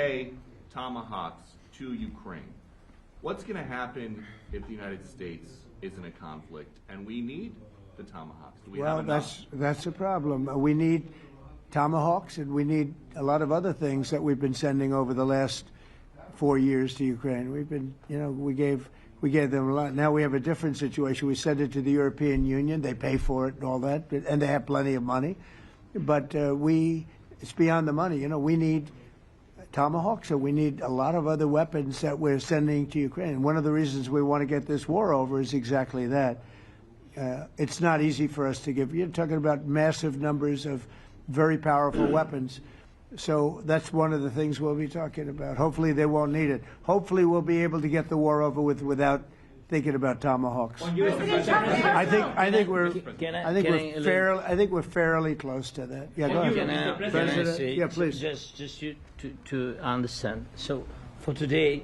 away Tomahawks to Ukraine. What's going to happen if the United States is in a conflict and we need the Tomahawks? Do we have enough? That's a problem. We need Tomahawks, and we need a lot of other things that we've been sending over the last 4 years to Ukraine. We've been, we gave them a lot. Now we have a different situation. We send it to the European Union. They pay for it and all that, and they have plenty of money. But it's beyond the money. We need Tomahawks, and we need a lot of other weapons that we're sending to Ukraine. One of the reasons we want to get this war over is exactly that. It's not easy for us to give. You're talking about massive numbers of very powerful weapons. So that's one of the things we'll be talking about. Hopefully they won't need it. Hopefully we'll be able to get the war over with without thinking about Tomahawks. I think we're fairly close to that. Yeah, go ahead. President. Yeah, please. Just to understand. So for today,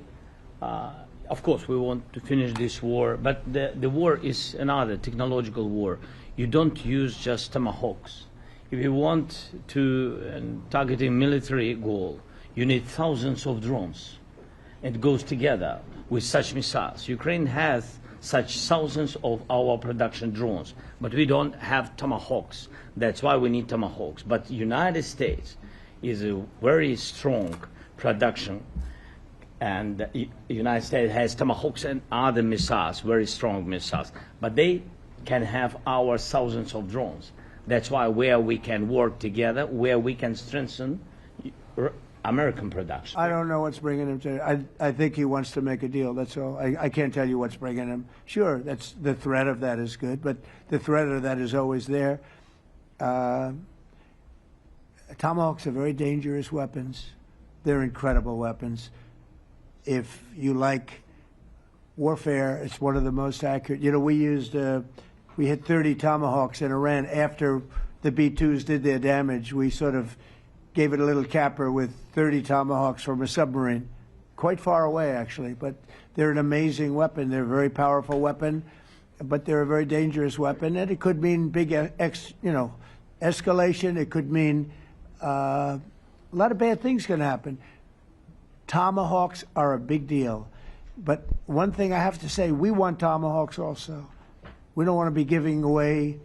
of course, we want to finish this war, but the war is another technological war. You don't use just Tomahawks. If you want to target a military goal, you need thousands of drones. It goes together with such missiles. Ukraine has such thousands of our production drones, but we don't have Tomahawks. That's why we need Tomahawks. But United States is a very strong production, and the United States has Tomahawks and other missiles, very strong missiles. But they can have our thousands of drones. That's why where we can work together, where we can strengthen American production. I don't know what's bringing him to. I think he wants to make a deal. That's all. I can't tell you what's bringing him. Sure, that's the threat of that is good, but the threat of that is always there. Tomahawks are very dangerous weapons. They're incredible weapons. If you like warfare, it's one of the most accurate. We hit 30 Tomahawks in Iran after the B-2s did their damage. We sort of gave it a little capper with 30 Tomahawks from a submarine, quite far away, actually. But they're an amazing weapon. They're a very powerful weapon, but they're a very dangerous weapon. And it could mean big, escalation. It could mean a lot of bad things can happen. Tomahawks are a big deal. But one thing I have to say, we want Tomahawks also. We don't want to be giving away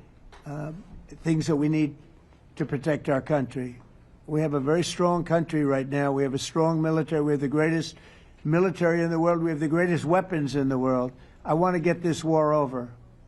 things that we need to protect our country. We have a very strong country right now. We have a strong military. We have the greatest military in the world. We have the greatest weapons in the world. I want to get this war over.